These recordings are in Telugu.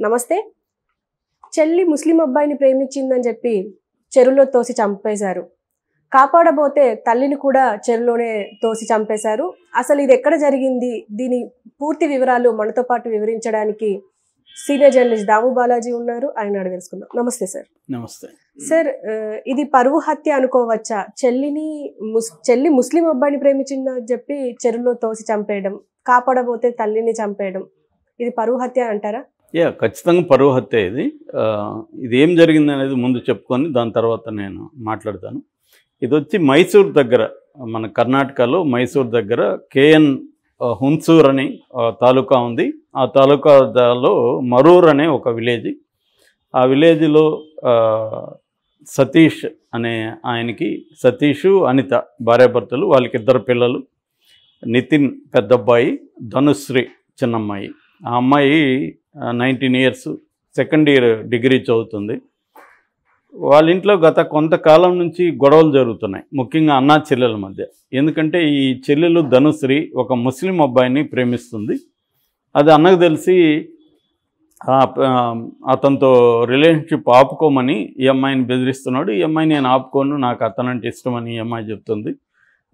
నమస్తే. చెల్లి ముస్లిం అబ్బాయిని ప్రేమించిందని చెప్పి చెరువులో తోసి చంపేశారు. కాపాడబోతే తల్లిని కూడా చెరువులోనే తోసి చంపేశారు. అసలు ఇది ఎక్కడ జరిగింది? దీని పూర్తి వివరాలు మనతో పాటు వివరించడానికి సీనియర్ జర్నలిస్ట్ దాము బాలాజీ ఉన్నారు. ఆయన అడిగి తెలుసుకుందాం. నమస్తే సార్. నమస్తే సార్. ఇది పరువు హత్య అనుకోవచ్చా? చెల్లి ముస్లిం అబ్బాయిని ప్రేమించిందని చెప్పి చెరువులో తోసి చంపేయడం, కాపాడబోతే తల్లిని చంపేయడం, ఇది పరువు హత్య అంటారా? ఖచ్చితంగా పరువు హత్య. ఇది ఏం జరిగింది అనేది ముందు చెప్పుకొని దాని తర్వాత నేను మాట్లాడతాను. ఇది వచ్చి మైసూర్ దగ్గర, మన కర్ణాటకలో మైసూర్ దగ్గర కేఎన్ హున్సూర్ అని తాలూకా ఉంది. ఆ తాలూకాలో మరూర్ అనే ఒక విలేజ్. ఆ విలేజ్లో సతీష్ అనే ఆయనకి, సతీషు అనిత భార్యాభర్తలు. వాళ్ళకి 2 పిల్లలు, నితిన్ పెద్దబ్బాయి, ధనుశ్రీ చిన్నమ్మాయి. ఆ అమ్మాయి 19 ఇయర్స్, సెకండ్ ఇయర్ డిగ్రీ చదువుతుంది. వాళ్ళ ఇంట్లో గత కొంతకాలం నుంచి గొడవలు జరుగుతున్నాయి, ముఖ్యంగా అన్నా చెల్లెల మధ్య. ఎందుకంటే ఈ చెల్లెలు ధనుశ్రీ ఒక ముస్లిం అబ్బాయిని ప్రేమిస్తుంది. అది అన్నకు తెలిసి అతనితో రిలేషన్షిప్ ఆపుకోమని ఈ అమ్మాయిని బెదిరిస్తున్నాడు. ఈ అమ్మాయి నేను ఆపుకోను, నాకు అతనంటే ఇష్టమని ఈ అమ్మాయి చెప్తుంది.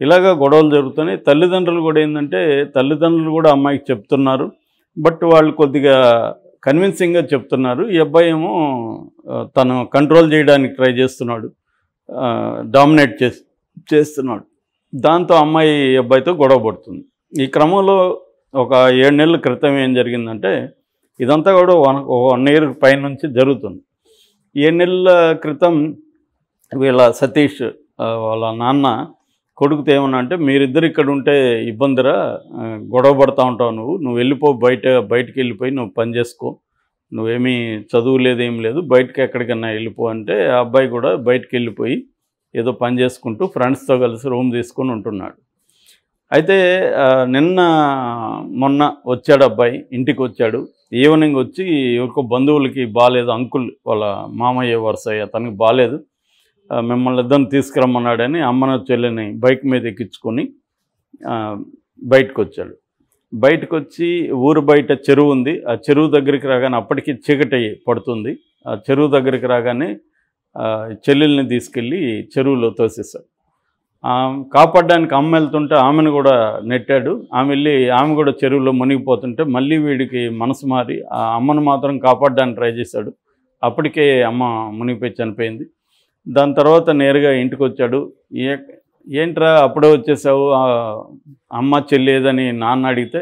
ఇలాగా గొడవలు జరుగుతున్నాయి. తల్లిదండ్రులు కూడా ఏంటంటే, తల్లిదండ్రులు కూడా అమ్మాయికి చెప్తున్నారు, బట్ వాళ్ళు కొద్దిగా కన్విన్సింగ్గా చెప్తున్నారు. ఈ అబ్బాయి ఏమో తను కంట్రోల్ చేయడానికి ట్రై చేస్తున్నాడు, డామినేట్ చేస్తున్నాడు. దాంతో అమ్మాయి అబ్బాయితో గొడవ పడుతుంది. ఈ క్రమంలో ఒక 7 నెలల క్రితం ఏం జరిగిందంటే, ఇదంతా కూడా 1 ఇయర్ పైనుంచి జరుగుతుంది. 7 నెలల క్రితం వీళ్ళ సతీష్ వాళ్ళ నాన్న కొడుకుతో ఏమన్నా అంటే, మీరిద్దరు ఇక్కడ ఉంటే ఇబ్బందిరా, గొడవ పడుతూ ఉంటావు, నువ్వు వెళ్ళిపో, బయటికి వెళ్ళిపోయి నువ్వు పని చేసుకో, నువ్వేమీ చదువు లేదు ఏం లేదు, బయటకి ఎక్కడికన్నా వెళ్ళిపో అంటే ఆ అబ్బాయి కూడా బయటికి వెళ్ళిపోయి ఏదో పని చేసుకుంటూ ఫ్రెండ్స్తో కలిసి రూమ్ తీసుకొని ఉంటున్నాడు. అయితే మొన్న వచ్చాడు అబ్బాయి, ఇంటికి వచ్చాడు. ఈవినింగ్ వచ్చి ఎవరికో బంధువులకి బాగాలేదు, అంకుల్ వాళ్ళ మామయ్య వరుసయ్య, అతనికి బాగాలేదు, మిమ్మల్ని ఇద్దరిని తీసుకురమ్మన్నాడని అమ్మను చెల్లిని బైక్ మీద ఎక్కించుకొని బయటకు వచ్చాడు. బయటకు వచ్చి ఊరు బయట చెరువు ఉంది. ఆ చెరువు దగ్గరికి రాగానే, అప్పటికి చీకటి పడుతుంది, ఆ చెరువు దగ్గరికి రాగానే చెల్లెల్ని తీసుకెళ్ళి చెరువులో తోసేశాడు. కాపాడడానికి అమ్మ వెళ్తుంటే ఆమెను కూడా నెట్టాడు. ఆమె కూడా చెరువులో మునిగిపోతుంటే మళ్ళీ వీడికి మనసు మారి ఆ అమ్మను మాత్రం కాపాడడానికి ట్రై చేశాడు. అప్పటికే అమ్మ మునిగిపోయి చనిపోయింది. దాని తర్వాత నేరుగా ఇంటికి వచ్చాడు. ఏంట్రా అప్పుడే వచ్చేసావు, అమ్మ చెల్లేదని నాన్న అడిగితే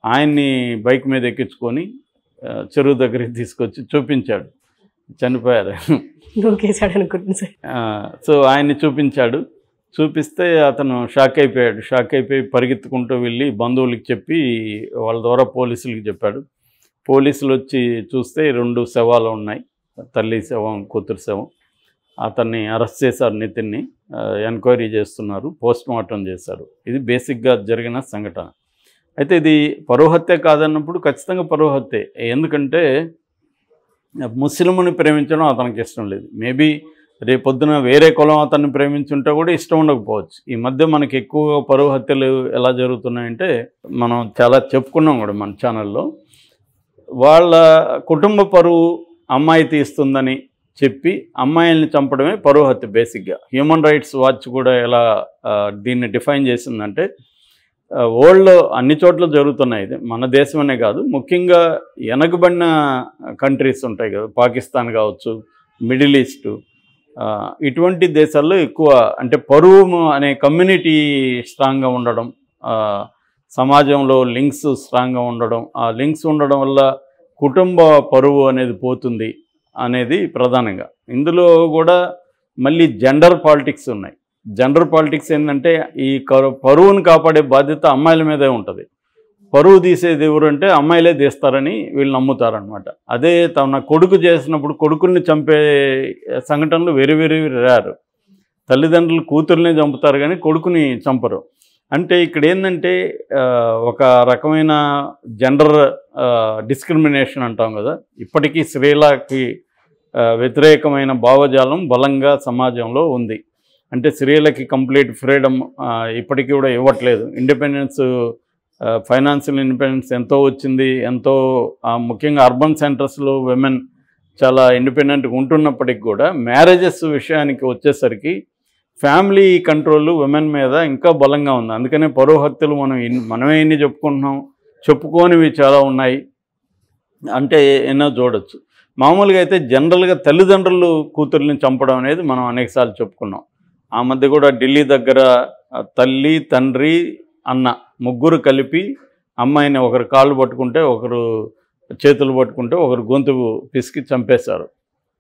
ఆయన్ని బైక్ మీద ఎక్కించుకొని చెరువు దగ్గరికి తీసుకొచ్చి చూపించాడు, చనిపోయారు. సో ఆయన్ని చూపిస్తే అతను షాక్ అయిపోయి పరిగెత్తుకుంటూ వెళ్ళి బంధువులకి చెప్పి వాళ్ళ ద్వారా పోలీసులకి చెప్పాడు. పోలీసులు వచ్చి చూస్తే 2 శవాలు ఉన్నాయి, తల్లి శవం, కూతురు శవం. అతన్ని అరెస్ట్ చేశారు, నితిన్ని. ఎంక్వైరీ చేస్తున్నారు, పోస్ట్ మార్టం చేశారు. ఇది బేసిక్గా జరిగిన సంఘటన. అయితే ఇది పరువు హత్య కాదన్నప్పుడు ఖచ్చితంగా పరువు హత్యే. ఎందుకంటే ముస్లింని ప్రేమించడం అతనికి ఇష్టం లేదు. మేబీ రేపొద్దున వేరే కులం అతన్ని ప్రేమించుంటే కూడా ఇష్టం ఉండకపోవచ్చు. ఈ మధ్య మనకి ఎక్కువగా పరువు హత్యలు ఎలా జరుగుతున్నాయంటే, మనం చాలా చెప్పుకున్నాం కూడా మన ఛానల్లో. వాళ్ళ కుటుంబ పరువు అమ్మాయి తీస్తుందని చెప్పి అమ్మాయిల్ని చంపడమే పరువు హత్య బేసిక్గా. హ్యూమన్ రైట్స్ వాచ్ కూడా ఎలా దీన్ని డిఫైన్ చేసిందంటే, వరల్డ్లో అన్ని చోట్ల జరుగుతున్నాయి. ఇది మన దేశమనే కాదు, ముఖ్యంగా వెనకబడిన కంట్రీస్ ఉంటాయి కదా, పాకిస్తాన్ కావచ్చు, మిడిల్ ఈస్టు, ఇటువంటి దేశాల్లో ఎక్కువ అంటే పరువు అనే కమ్యూనిటీ స్ట్రాంగ్గా ఉండడం, సమాజంలో లింక్స్ స్ట్రాంగ్గా ఉండడం, ఆ లింక్స్ ఉండడం వల్ల కుటుంబ పరువు అనేది పోతుంది అనేది ప్రధానంగా. ఇందులో కూడా మళ్ళీ జెండర్ పాలిటిక్స్ ఉన్నాయి. జెండర్ పాలిటిక్స్ ఏంటంటే, ఈ పరువును కాపాడే బాధ్యత అమ్మాయిల మీదే ఉంటుంది. పరువు తీసేది ఎవరంటే అమ్మాయిలే తీస్తారని వీళ్ళు నమ్ముతారనమాట. అదే తన కొడుకు చేసినప్పుడు కొడుకుల్ని చంపే సంఘటనలు వెరీ వెరీ రేర్. తల్లిదండ్రులు కూతుర్నే చంపుతారు కానీ కొడుకుని చంపరు. అంటే ఇక్కడ ఏంటంటే ఒక రకమైన జెండర్ డిస్క్రిమినేషన్ అంటాం కదా. ఇప్పటికీ స్త్రీలకి వ్యతిరేకమైన భావజాలం బలంగా సమాజంలో ఉంది. అంటే స్త్రీలకి కంప్లీట్ ఫ్రీడమ్ ఇప్పటికీ కూడా ఇవ్వట్లేదు. ఇండిపెండెన్స్ ఫైనాన్షియల్ ఇండిపెండెన్స్ ఎంతో వచ్చింది, ఎంతో ముఖ్యంగా అర్బన్ సెంటర్స్లో విమెన్ చాలా ఇండిపెండెంట్గా ఉంటున్నప్పటికి కూడా మ్యారేజెస్ విషయానికి వచ్చేసరికి ఫ్యామిలీ కంట్రోల్ విమెన్ మీద ఇంకా బలంగా ఉంది. అందుకనే పరువు హత్యలు మనమే ఎన్ని చెప్పుకుంటున్నాం, చెప్పుకోనివి చాలా ఉన్నాయి అంటే ఎన్నో చూడొచ్చు. మామూలుగా అయితే జనరల్గా తల్లిదండ్రులు కూతుర్ని చంపడం అనేది మనం అనేకసార్లు చెప్పుకున్నాం. ఆ మధ్య కూడా ఢిల్లీ దగ్గర తల్లి, తండ్రి, అన్న ముగ్గురు కలిపి అమ్మాయిని ఒకరు కాళ్ళు పట్టుకుంటే, ఒకరు చేతులు పట్టుకుంటే, ఒకరు గొంతు పిసికి చంపేశారు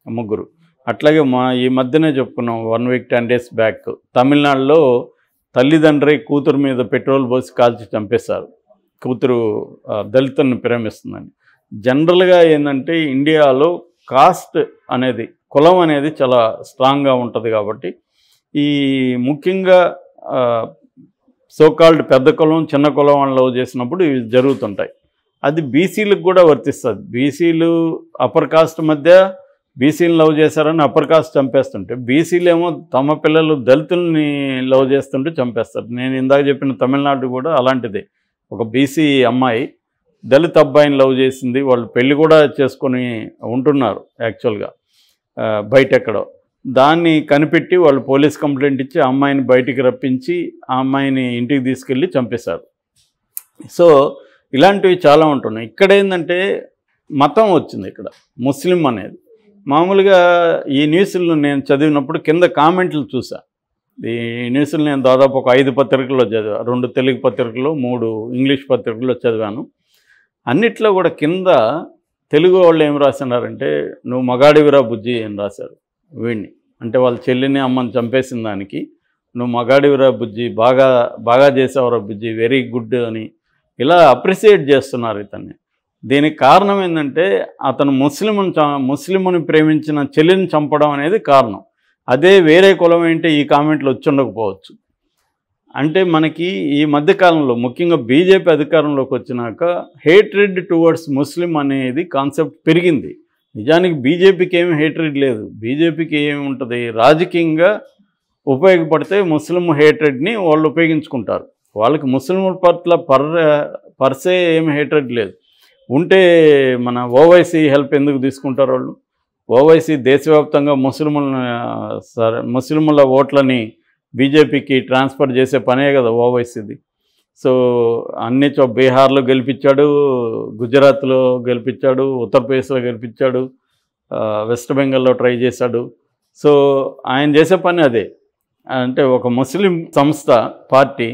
ముగ్గురు. అట్లాగే ఈ మధ్యనే చెప్పుకున్నాం 1 వీక్ 10 days బ్యాక్ తమిళనాడులో తల్లిదండ్రి కూతురు మీద పెట్రోల్ పోసి కాల్చి చంపేశారు. కూతురు దళితుల్ని ప్రేమిస్తుందని. జనరల్గా ఏంటంటే ఇండియాలో కాస్ట్ అనేది, కులం అనేది చాలా స్ట్రాంగ్గా ఉంటుంది కాబట్టి ఈ ముఖ్యంగా సోకాల్డ్ పెద్ద కులం చిన్న కులం అని లవ్ చేసినప్పుడు ఇవి జరుగుతుంటాయి. అది బీసీలకు కూడా వర్తిస్తుంది. బీసీలు అప్పర్ కాస్ట్ మధ్య బీసీలు లవ్ చేశారని అప్పర్ కాస్ట్ చంపేస్తుంటే, బీసీలు ఏమో తమ పిల్లలు దళితుల్ని లవ్ చేస్తుంటే చంపేస్తారు. నేను ఇందాక చెప్పిన తమిళనాడు కూడా అలాంటిదే. ఒక బీసీ అమ్మాయి దళిత అబ్బాయిని లవ్ చేసింది. వాళ్ళు పెళ్లి కూడా చేసుకొని ఉంటున్నారు యాక్చువల్గా బయట ఎక్కడో. దాన్ని కనిపెట్టి వాళ్ళు పోలీస్ కంప్లైంట్ ఇచ్చి ఆ అమ్మాయిని బయటికి రప్పించి ఆ అమ్మాయిని ఇంటికి తీసుకెళ్ళి చంపేశారు. సో ఇలాంటివి చాలా ఉంటున్నాయి. ఇక్కడ ఏంటంటే మతం వచ్చింది. ఇక్కడ ముస్లిం అనేది మామూలుగా ఈ న్యూస్లు నేను చదివినప్పుడు కింద కామెంట్లు చూసా. ఈ న్యూస్లు నేను దాదాపు ఒక 5 పత్రికల్లో చదివా. 2 తెలుగు పత్రికలు, 3 ఇంగ్లీష్ పత్రికల్లో చదివాను. అన్నిట్లో కూడా కింద తెలుగు వాళ్ళు ఏం రాసినారంటే, నువ్వు మగాడివిరా బుజ్జి అని రాశారు వీడిని. అంటే వాళ్ళ చెల్లిని అమ్మని చంపేసిన దానికి నువ్వు మగాడివిరా బుజ్జి, బాగా చేసావురా బుజ్జి, వెరీ గుడ్ అని ఇలా అప్రిషియేట్ చేస్తున్నారు ఇతన్ని. దీనికి కారణం ఏంటంటే అతను ముస్లింని ప్రేమించిన చెల్లిని చంపడం అనేది కారణం. అదే వేరే కులం ఏంటి ఈ కామెంట్లు వచ్చి ఉండకపోవచ్చు. అంటే మనకి ఈ మధ్యకాలంలో ముఖ్యంగా బీజేపీ అధికారంలోకి వచ్చినాక హేట్రెడ్ టువర్డ్స్ ముస్లిం అనేది కాన్సెప్ట్ పెరిగింది. నిజానికి బీజేపీకి ఏమి హేట్రెడ్ లేదు. బీజేపీకి ఏమి ఉంటుంది, రాజకీయంగా ఉపయోగపడితే ముస్లిం హేట్రెడ్ని వాళ్ళు ఉపయోగించుకుంటారు. వాళ్ళకి ముస్లింల పట్ల పర్సే ఏమి హేట్రెడ్ లేదు. ఉంటే మన ఓవైసీ హెల్ప్ ఎందుకు తీసుకుంటారు వాళ్ళు? ఓవైసీ దేశవ్యాప్తంగా ముస్లింల ఓట్లని బీజేపీకి ట్రాన్స్ఫర్ చేసే పనే కదా ఓవైసీది. సో అన్ని బీహార్లో గెలిపించాడు, గుజరాత్లో గెలిపించాడు, ఉత్తరప్రదేశ్లో గెలిపించాడు, వెస్ట్ బెంగాల్లో ట్రై చేశాడు. సో ఆయన చేసే పని అదే. అంటే ఒక ముస్లిం సంస్థ పార్టీ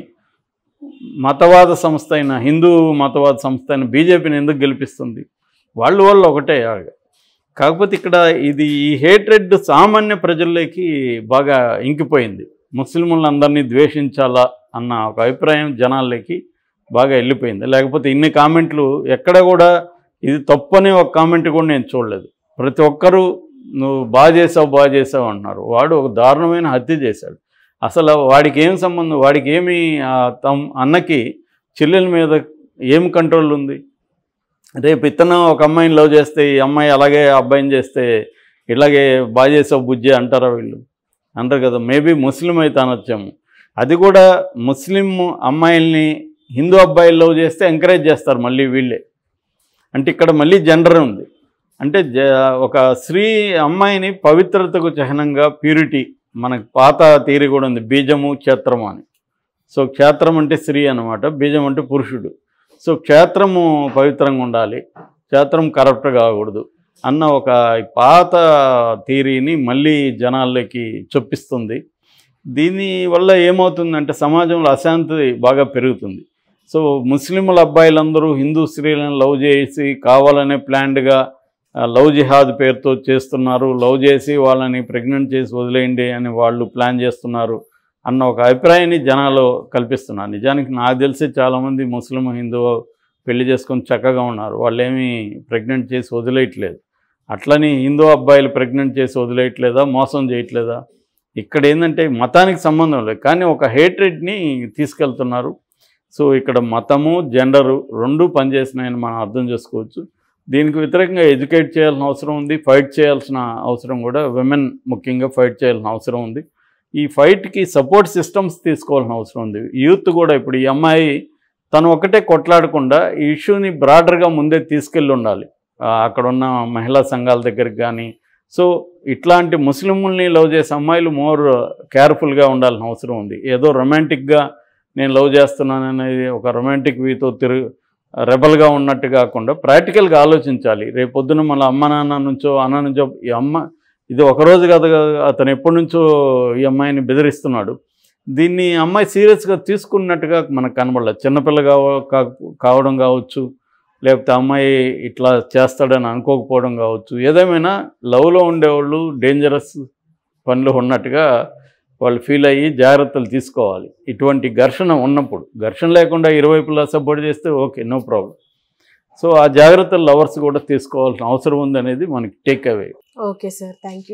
మతవాద సంస్థ అయిన, హిందూ మతవాద సంస్థ అయిన బీజేపీని ఎందుకు గెలిపిస్తుంది? వాళ్ళు ఒకటే. కాకపోతే ఇక్కడ ఈ హేట్రెడ్ సామాన్య ప్రజల్లోకి బాగా ఇంకిపోయింది. ముస్లింలందరినీ ద్వేషించాలా అన్న ఒక అభిప్రాయం జనాల్లోకి బాగా వెళ్ళిపోయింది. లేకపోతే ఇన్ని కామెంట్లు ఎక్కడ కూడా ఇది తప్పనే ఒక కామెంట్ కూడా నేను చూడలేదు. ప్రతి ఒక్కరూ నువ్వు బాగా చేసావు అంటున్నారు. వాడు ఒక దారుణమైన హత్య చేశాడు. అసలు వాడికి ఏం సంబంధం? వాడికి ఏమి అన్నకి చెల్లెల మీద ఏం కంట్రోల్ ఉంది? రేపు ఇతను ఒక అమ్మాయిని లవ్ చేస్తే ఈ అమ్మాయి అలాగే అబ్బాయిని చేస్తే ఇలాగే బాగా చేసావు బుజ్జి అంటారా వీళ్ళు? అంటారు కదా. మేబీ ముస్లిం అయితే అనొచ్చాము. అది కూడా ముస్లిం అమ్మాయిల్ని హిందూ అబ్బాయిలు లవ్ చేస్తే ఎంకరేజ్ చేస్తారు మళ్ళీ వీళ్ళే. అంటే ఇక్కడ మళ్ళీ జెండర్ ఉంది. అంటే ఒక స్త్రీ అమ్మాయిని పవిత్రతకు చిహ్నంగా, ప్యూరిటీ, మనకు పాత థియరీ కూడా ఉంది, బీజము క్షేత్రము అని. సో క్షేత్రం అంటే స్త్రీ అన్నమాట, బీజం అంటే పురుషుడు. సో క్షేత్రము పవిత్రంగా ఉండాలి, క్షేత్రం కరప్ట్ కాకూడదు అన్న ఒక పాత థియరీని మళ్ళీ జనాల్లోకి చొప్పిస్తుంది. దీనివల్ల ఏమవుతుందంటే సమాజంలో అశాంతి బాగా పెరుగుతుంది. సో ముస్లింల అబ్బాయిలందరూ హిందూ స్త్రీలను లవ్ చేసి కావాలనే ప్లాన్డ్గా లవ్ జిహాద్ పేరుతో చేస్తున్నారు. లవ్ చేసి వాళ్ళని ప్రెగ్నెంట్ చేసి వదిలేయండి అని వాళ్ళు ప్లాన్ చేస్తున్నారు అన్న ఒక అభిప్రాయాన్ని జనాలు కల్పిస్తున్నారు. నిజానికి నాకు తెలిసి చాలామంది ముస్లిం హిందూ పెళ్లి చేసుకొని చక్కగా ఉన్నారు. వాళ్ళేమీ ప్రెగ్నెంట్ చేసి వదిలేయట్లేదు. అట్లని హిందూ అబ్బాయిలు ప్రెగ్నెంట్ చేసి వదిలేయట్లేదా, మోసం చేయట్లేదా? ఇక్కడ ఏంటంటే మతానికి సంబంధం లేదు, కానీ ఒక హేట్రెడ్ని తీసుకెళ్తున్నారు. సో ఇక్కడ మతము జెండరు రెండూ పనిచేసినాయని మనం అర్థం చేసుకోవచ్చు. దీనికి వ్యతిరేకంగా ఎడ్యుకేట్ చేయాల్సిన అవసరం ఉంది, ఫైట్ చేయాల్సిన అవసరం కూడా, విమెన్ ముఖ్యంగా ఫైట్ చేయాల్సిన అవసరం ఉంది. ఈ ఫైట్కి సపోర్ట్ సిస్టమ్స్ తీసుకోవాల్సిన అవసరం ఉంది. యూత్ కూడా ఇప్పుడు ఈ అమ్మాయి తను ఒకటే కొట్లాడకుండా ఈ ఇష్యూని బ్రాడర్గా ముందే తీసుకెళ్ళి ఉండాలి. అక్కడ ఉన్న మహిళా సంఘాల దగ్గరికి కానీ. సో ఇట్లాంటి ముస్లింల్ని లవ్ చేసే అమ్మాయిలు మోర్ కేర్ఫుల్గా ఉండాల్సిన అవసరం ఉంది. ఏదో రొమాంటిక్గా నేను లవ్ చేస్తున్నాను అనేది ఒక రొమాంటిక్ వీతో రెబల్గా ఉన్నట్టు కాకుండా ప్రాక్టికల్గా ఆలోచించాలి. రేపొద్దున మన అమ్మ నాన్న నుంచో అన్న నుంచో ఈ అమ్మ ఇది ఒకరోజు కాదు, అతను ఎప్పటి నుంచో ఈ అమ్మాయిని బెదిరిస్తున్నాడు. దీన్ని అమ్మాయి సీరియస్గా తీసుకున్నట్టుగా మనకు కనబడలేదు. చిన్నపిల్ల కావడం కావచ్చు, లేకపోతే అమ్మాయి ఇట్లా చేస్తాడని అనుకోకపోవడం కావచ్చు. ఏదేమైనా లవ్లో ఉండేవాళ్ళు డేంజరస్ పనులు ఉన్నట్టుగా వాళ్ళు ఫీల్ అయ్యి జాగ్రత్తలు తీసుకోవాలి. ఇటువంటి ఘర్షణ ఉన్నప్పుడు, ఘర్షణ లేకుండా ఇరువైపులా సపోర్ట్ చేస్తే ఓకే, నో ప్రాబ్లం. సో ఆ జాగ్రత్తలు లవర్స్ కూడా తీసుకోవాల్సిన అవసరం ఉందనేది మనకి take away. Okay sir, thank you.